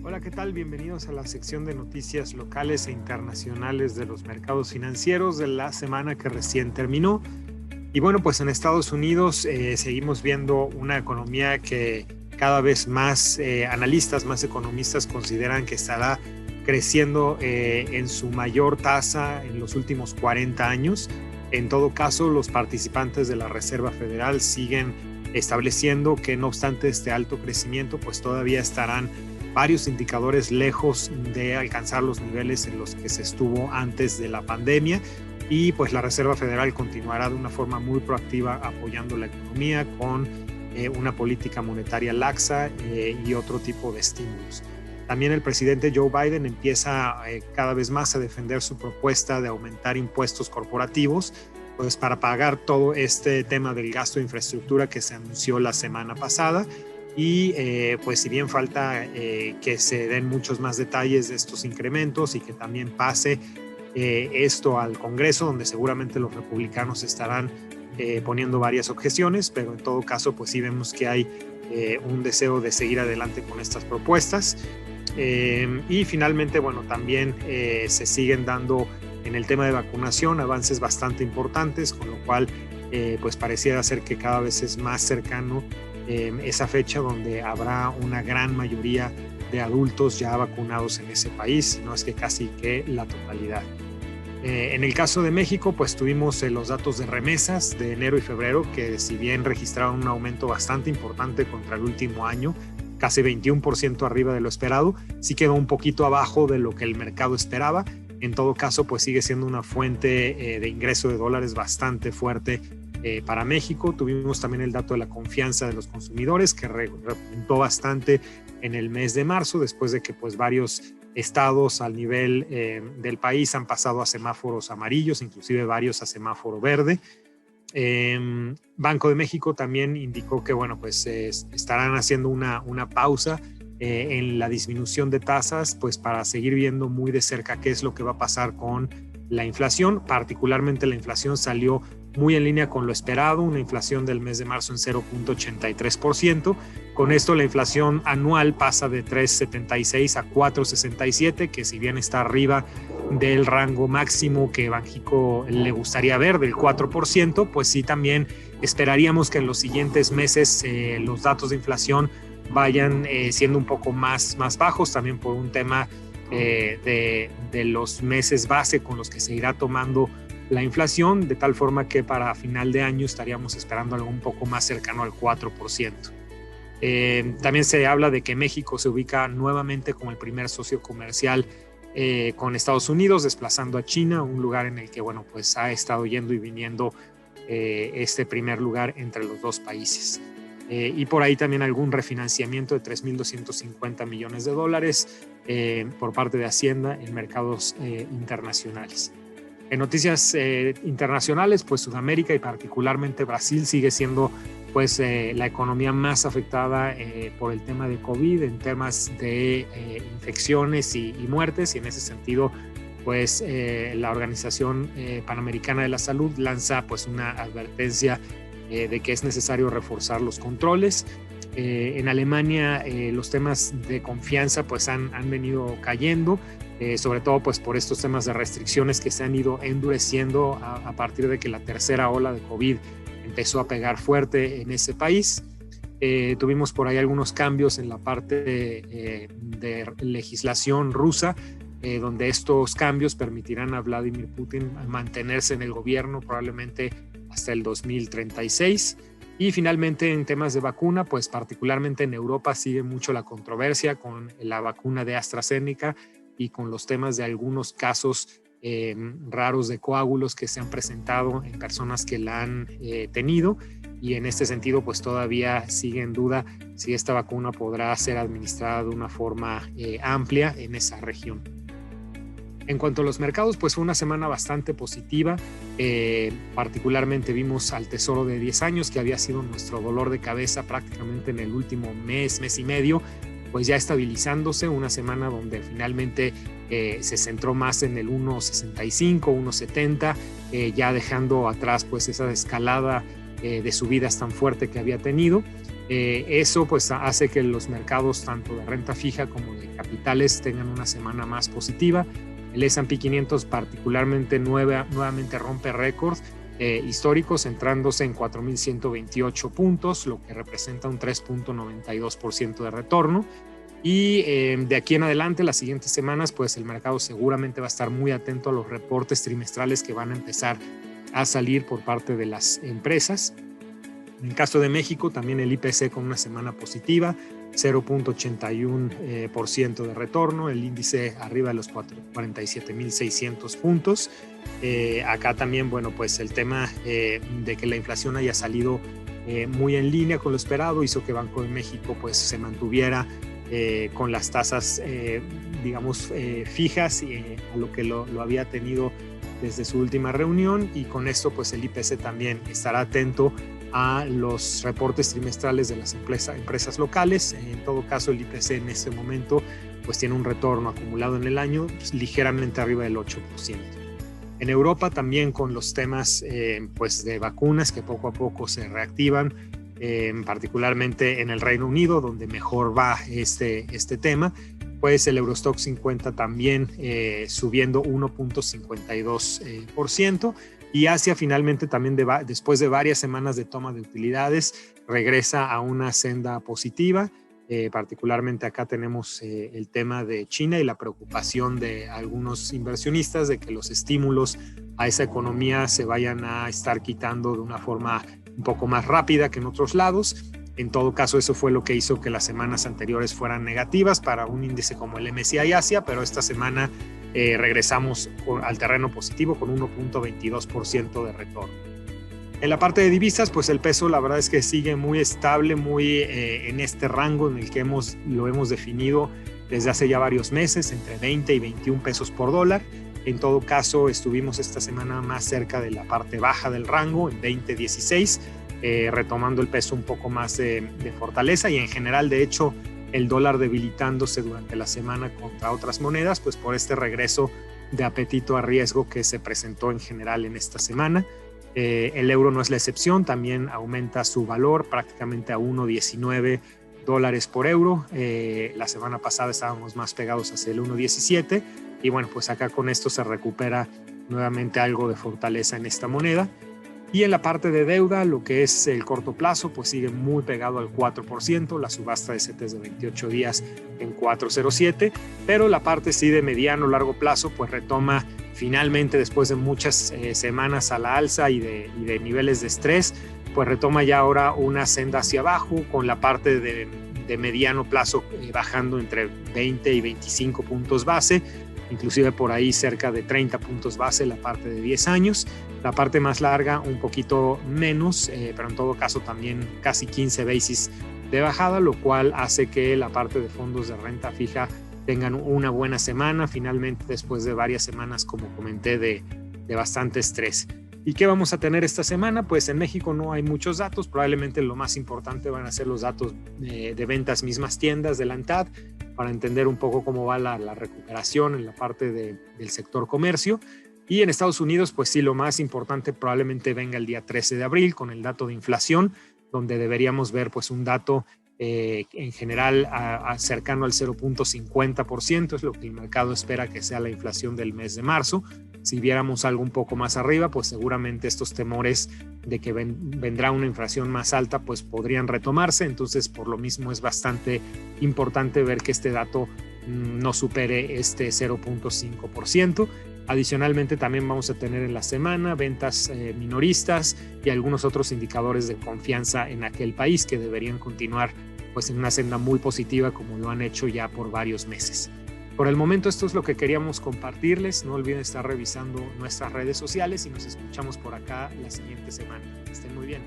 Hola, ¿qué tal? Bienvenidos a la sección de noticias locales e internacionales de los mercados financieros de la semana que recién terminó. Y bueno, pues en Estados Unidos seguimos viendo una economía que cada vez más analistas, más economistas consideran que estará creciendo en su mayor tasa en los últimos 40 años. En todo caso, los participantes de la Reserva Federal siguen estableciendo que no obstante este alto crecimiento, pues todavía estarán varios indicadores lejos de alcanzar los niveles en los que se estuvo antes de la pandemia. Y pues la Reserva Federal continuará de una forma muy proactiva apoyando la economía con una política monetaria laxa y otro tipo de estímulos. También el presidente Joe Biden empieza cada vez más a defender su propuesta de aumentar impuestos corporativos, pues para pagar todo este tema del gasto de infraestructura que se anunció la semana pasada. Y pues si bien falta que se den muchos más detalles de estos incrementos y que también pase esto al Congreso, donde seguramente los republicanos estarán poniendo varias objeciones, pero en todo caso pues sí vemos que hay un deseo de seguir adelante con estas propuestas. Y finalmente, bueno, también se siguen dando en el tema de vacunación avances bastante importantes, con lo cual pues pareciera ser que cada vez es más cercano esa fecha donde habrá una gran mayoría de adultos ya vacunados en ese país, no es que casi que la totalidad. En el caso de México, pues tuvimos los datos de remesas de enero y febrero, que si bien registraron un aumento bastante importante contra el último año, casi 21% arriba de lo esperado, sí quedó un poquito abajo de lo que el mercado esperaba. En todo caso, pues sigue siendo una fuente de ingreso de dólares bastante fuerte para México. Tuvimos también el dato de la confianza de los consumidores, que repuntó bastante en el mes de marzo, después de que pues varios estados al nivel del país han pasado a semáforos amarillos, inclusive varios a semáforo verde. Banco de México también indicó que bueno, pues estarán haciendo una pausa en la disminución de tasas, pues para seguir viendo muy de cerca qué es lo que va a pasar con la inflación. Particularmente la inflación salió muy en línea con lo esperado, una inflación del mes de marzo en 0.83%. Con esto la inflación anual pasa de 3.76 a 4.67, que si bien está arriba del rango máximo que Banxico le gustaría ver, del 4%, pues sí también esperaríamos que en los siguientes meses los datos de inflación vayan siendo un poco más bajos, también por un tema de los meses base con los que se irá tomando la inflación, de tal forma que para final de año estaríamos esperando algo un poco más cercano al 4%. También se habla de que México se ubica nuevamente como el primer socio comercial con Estados Unidos, desplazando a China, un lugar en el que bueno, pues ha estado yendo y viniendo este primer lugar entre los dos países. Y por ahí también algún refinanciamiento de 3.250 millones de dólares por parte de Hacienda en mercados internacionales. En noticias internacionales, pues Sudamérica y particularmente Brasil sigue siendo pues la economía más afectada por el tema de COVID en temas de infecciones y muertes, y en ese sentido pues la Organización Panamericana de la Salud lanza pues una advertencia de que es necesario reforzar los controles. En Alemania los temas de confianza pues han venido cayendo, sobre todo pues por estos temas de restricciones que se han ido endureciendo a partir de que la tercera ola de COVID empezó a pegar fuerte en ese país. Tuvimos por ahí algunos cambios en la parte de legislación rusa, donde estos cambios permitirán a Vladimir Putin mantenerse en el gobierno probablemente hasta el 2036. Y finalmente en temas de vacuna, pues particularmente en Europa sigue mucho la controversia con la vacuna de AstraZeneca y con los temas de algunos casos raros de coágulos que se han presentado en personas que la han tenido, y en este sentido pues todavía sigue en duda si esta vacuna podrá ser administrada de una forma amplia en esa región. En cuanto a los mercados, pues fue una semana bastante positiva. Particularmente vimos al Tesoro de 10 años, que había sido nuestro dolor de cabeza prácticamente en el último mes y medio, pues ya estabilizándose. Una semana donde finalmente se centró más en el 1.65, 1.70, ya dejando atrás pues esa escalada de subidas tan fuerte que había tenido. Eso pues hace que los mercados tanto de renta fija como de capitales tengan una semana más positiva. El S&P 500 particularmente nuevamente rompe récords históricos, entrándose en 4.128 puntos, lo que representa un 3.92% de retorno. Y de aquí en adelante, las siguientes semanas, pues el mercado seguramente va a estar muy atento a los reportes trimestrales que van a empezar a salir por parte de las empresas. En el caso de México, también el IPC con una semana positiva, 0.81% de retorno, el índice arriba de los 47.600 puntos. Acá también, bueno, pues el tema de que la inflación haya salido muy en línea con lo esperado hizo que Banco de México pues se mantuviera con las tasas, digamos, fijas a lo que lo había tenido desde su última reunión, y con esto pues el IPC también estará atento a los reportes trimestrales de las empresas locales. En todo caso, el IPC en este momento pues tiene un retorno acumulado en el año pues, ligeramente arriba del 8%. En Europa también con los temas pues de vacunas que poco a poco se reactivan, particularmente en el Reino Unido, donde mejor va este tema, pues el Eurostock 50 también subiendo 1.52%, y Asia finalmente también después de varias semanas de toma de utilidades regresa a una senda positiva. Particularmente acá tenemos el tema de China y la preocupación de algunos inversionistas de que los estímulos a esa economía se vayan a estar quitando de una forma un poco más rápida que en otros lados. En todo caso, eso fue lo que hizo que las semanas anteriores fueran negativas para un índice como el MSCI Asia, pero esta semana regresamos al terreno positivo con 1.22% de retorno. En la parte de divisas, pues el peso la verdad es que sigue muy estable, muy en este rango en el que lo hemos definido desde hace ya varios meses, entre 20 y 21 pesos por dólar. En todo caso, estuvimos esta semana más cerca de la parte baja del rango, en 20.16, retomando el peso un poco más de fortaleza, y en general, de hecho, el dólar debilitándose durante la semana contra otras monedas, pues por este regreso de apetito a riesgo que se presentó en general en esta semana. El euro no es la excepción, también aumenta su valor prácticamente a 1.19 dólares por euro. La semana pasada estábamos más pegados hacia el 1.17, y bueno, pues acá con esto se recupera nuevamente algo de fortaleza en esta moneda. Y en la parte de deuda, lo que es el corto plazo, pues sigue muy pegado al 4%, la subasta de CETES de 28 días en 4.07, pero la parte sí de mediano largo plazo, pues retoma finalmente después de muchas semanas a la alza y de niveles de estrés, pues retoma ya ahora una senda hacia abajo, con la parte de mediano plazo bajando entre 20 y 25 puntos base, inclusive por ahí cerca de 30 puntos base la parte de 10 años. La parte más larga un poquito menos, pero en todo caso también casi 15 basis de bajada, lo cual hace que la parte de fondos de renta fija tengan una buena semana, finalmente después de varias semanas, como comenté, de bastante estrés. ¿Y qué vamos a tener esta semana? Pues en México no hay muchos datos, probablemente lo más importante van a ser los datos de ventas mismas tiendas de la ANTAD, para entender un poco cómo va la recuperación en la parte del sector comercio. Y en Estados Unidos, pues sí, lo más importante probablemente venga el día 13 de abril con el dato de inflación, donde deberíamos ver pues un dato en general cercano al 0.50%, es lo que el mercado espera que sea la inflación del mes de marzo. Si viéramos algo un poco más arriba, pues seguramente estos temores de que vendrá una inflación más alta pues podrían retomarse. Entonces, por lo mismo es bastante importante ver que este dato no supere este 0.5%. Adicionalmente, también vamos a tener en la semana ventas minoristas y algunos otros indicadores de confianza en aquel país que deberían continuar pues en una senda muy positiva, como lo han hecho ya por varios meses. Por el momento esto es lo que queríamos compartirles. No olviden estar revisando nuestras redes sociales y nos escuchamos por acá la siguiente semana. Que estén muy bien.